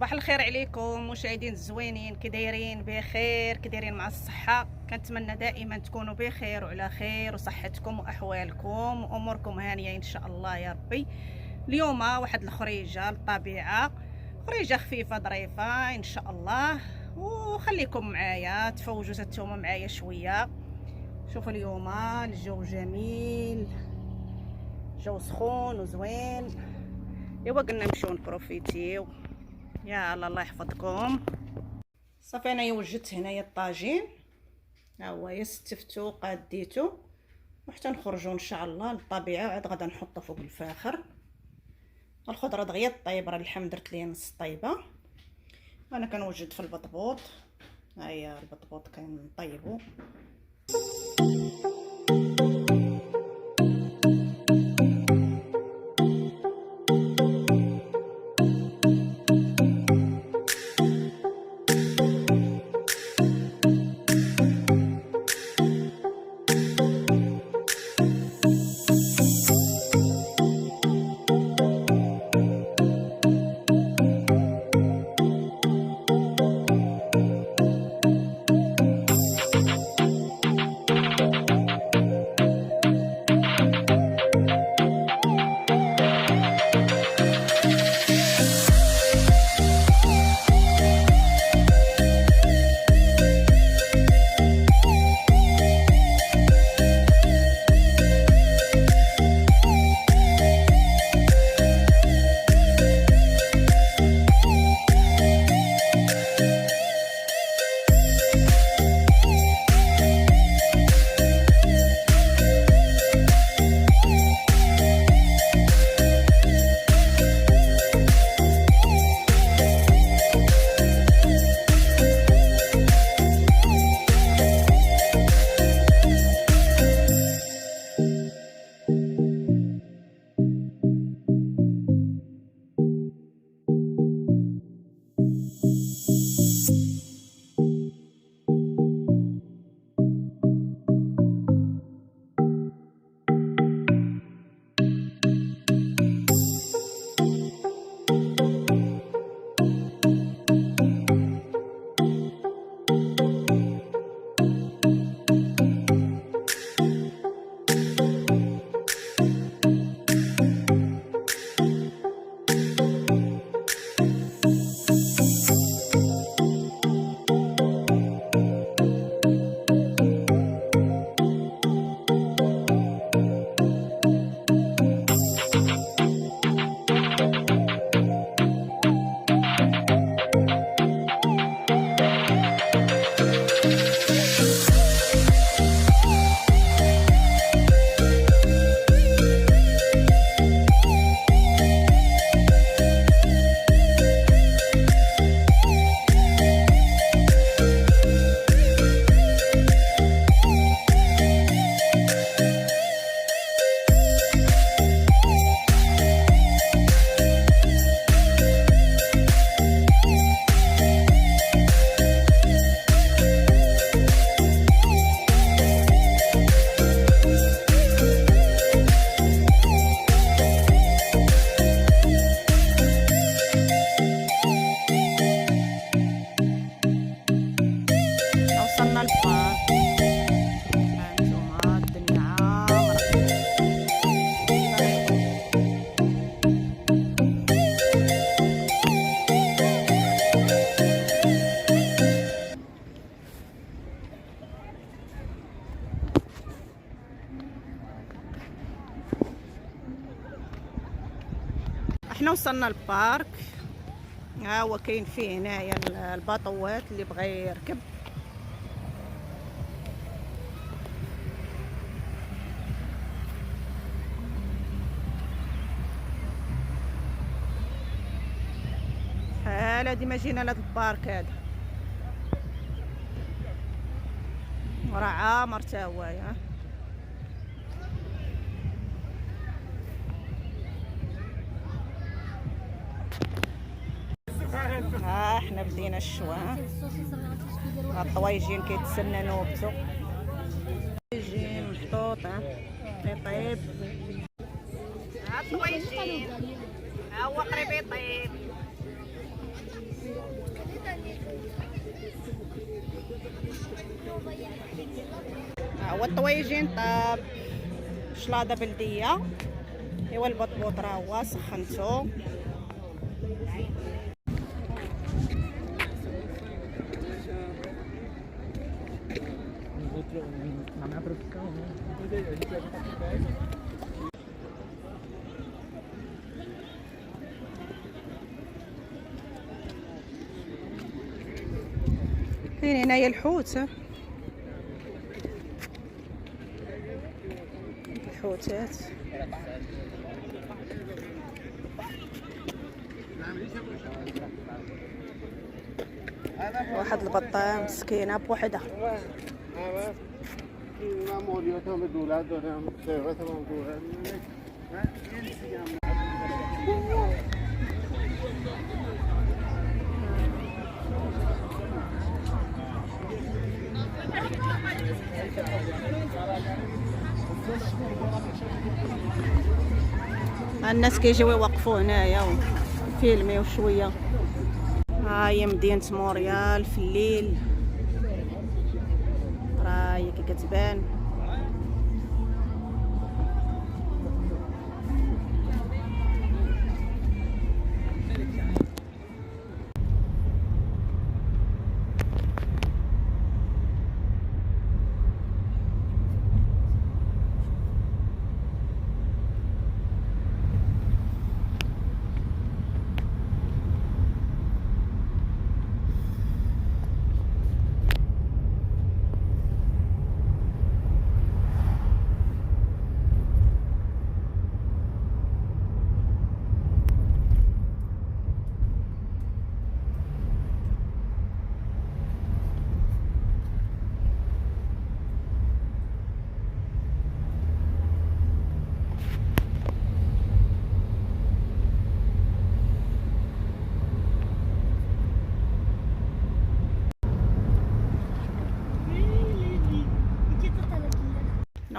صباح الخير عليكم مشاهدين الزوينين، كي دايرين؟ بخير، كي دايرين مع الصحه؟ كنتمنى دائما تكونوا بخير وعلى خير، وصحتكم واحوالكم واموركم هانيه ان شاء الله يا ربي. اليوم واحد الخريجه للطبيعه، خريجه خفيفه ظريفه ان شاء الله، وخليكم معايا تفوجوا نتوما معايا شويه. شوفوا اليوم الجو جميل، جو سخون وزوين. ايوا قلنا نمشيو نبروفيتيو. يا الله يحفظكم. صافي انايا وجدت هنايا الطاجين، ها هو استفتو قاديتو، وحتى نخرجوا ان شاء الله للطبيعه. عاد غدا نحطو فوق الفاخر. الخضره دغيا طيب، راه اللحم درت ليه نص طيبه. انا كنوجد في البطبوط، ها هي البطبوط كنطيبو. وصلنا البار، هانتوما الدنيا عامرة. احنا وصلنا البارك، ها هو كاين فيه هنايا الباطوات اللي بغى يركب. هلا ديما جينا لهاد البارك هذا، وراه عامر تا هوايا. ها حنا بدينا الشوا، ها الطوايجين كيتسنى نوبتو، الطوايجين محطوط يطيب. ها الطوايجين ها هو قريب يطيب. حوايجين طاب شلاضه بلديه. ايوا البطبوط راه هو سخنتو. كاين هنايا الحوت، الحوتات. واحد البطه مسكينه بوحدها. الناس كيجيو يوقفوا هنايا وفيلميو شويه. ها هي مدينة مونريال في الليل، راه هي كي كتبان.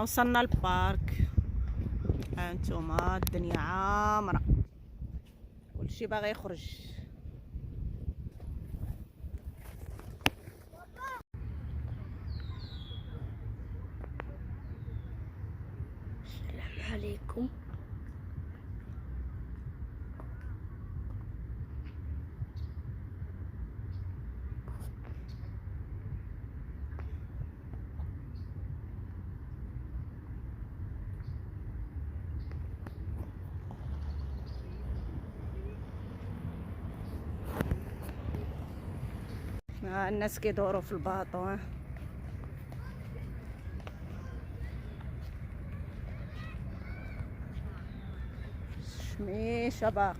وصلنا البارك. هانتوما الدنيا عامرة، كلشي باغي يخرج. السلام عليكم. الناس كيدوروا في الباطو. شميشه باق.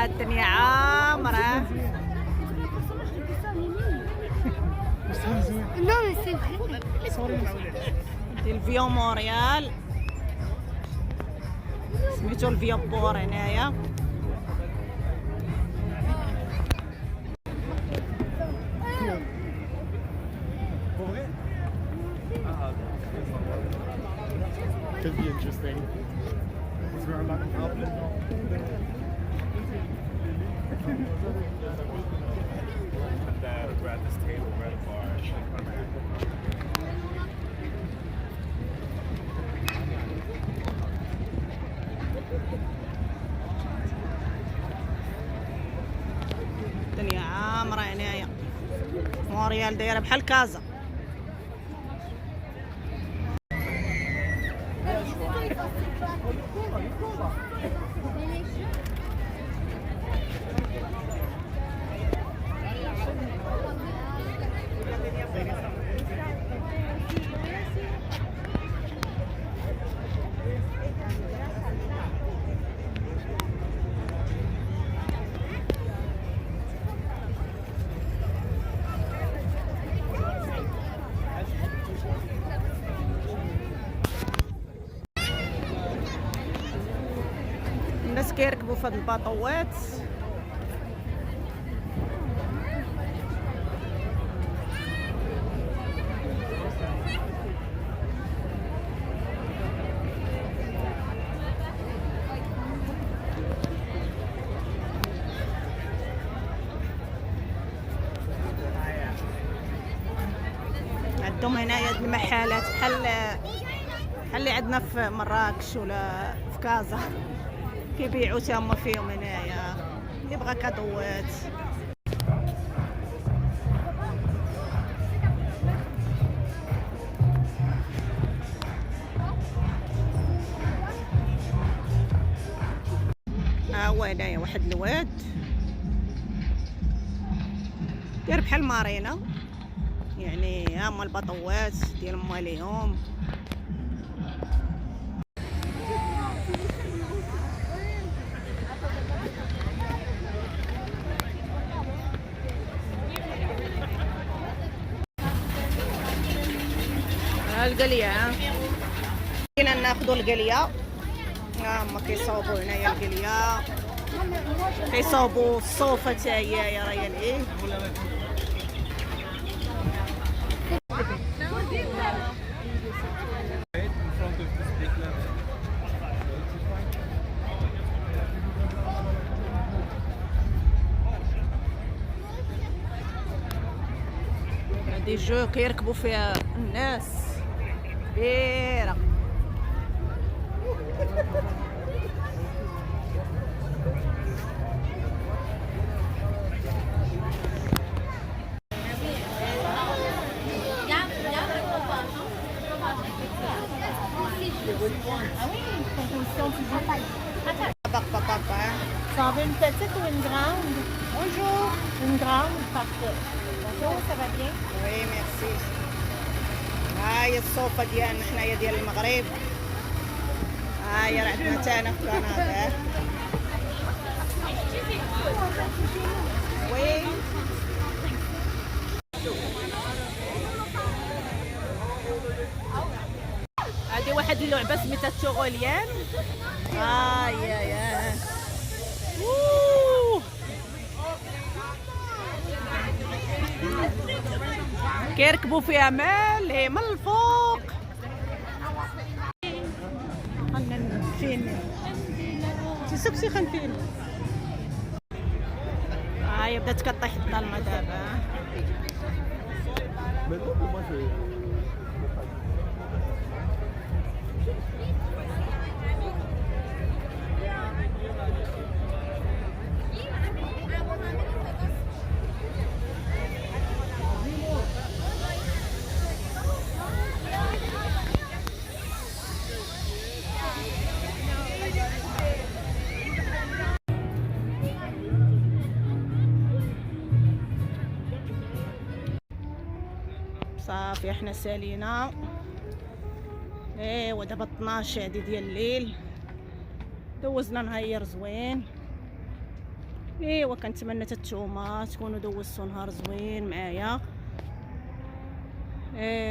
الدنيا عامرة. دي الفيو مونريال، سميتو الفيو بور هنايا. Could be interesting. We're at this table, we're at a bar. الدنيا عامرة هنايا. مونريال دايره بحال كازا. الناس كيركبوا في هاد الباطوات. عندهم هنايا هاد المحلات بحال اللي عندنا في مراكش ولا في كازا، كيبيعوا تما فيهم هنايا اللي بغا كادوات. ها هو هنايا واحد الواد داير بحال مارينا، يعني ها هما البطوات ديال مواليهم. القلية كنا ناخذوا القلية. ها هما كيصاوبوا هنايا القلية، كيصاوبوا الصوفة حتى هي يا ريان. ايه هادي جو كيركبوا فيها الناس كبيرة. Ça en veut une petite ou une grande? Bonjour. Une grande, parfait. Bonjour, ça va bien? وي ميرسي. هاي الصوفة ديالنا حنايا ديال المغرب. هاي راه عندنا تانا في كندا. وي هادي واحد اللعبة سميتها تشوغوليان. يا كيركبوا فيها مالي من الفوق. فين تسكسي خنفين. هاي بدات كطيح الظلمه دابا. صافي احنا سالينا. ايوا دابا 12 هادي ديال الليل، دوزنا نهار زوين. ايوا كنتمنى نتوما تكونوا دوزتوا نهار زوين معايا.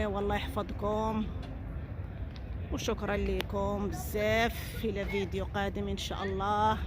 والله يحفظكم وشكرا لكم بزاف. الى فيديو قادم ان شاء الله.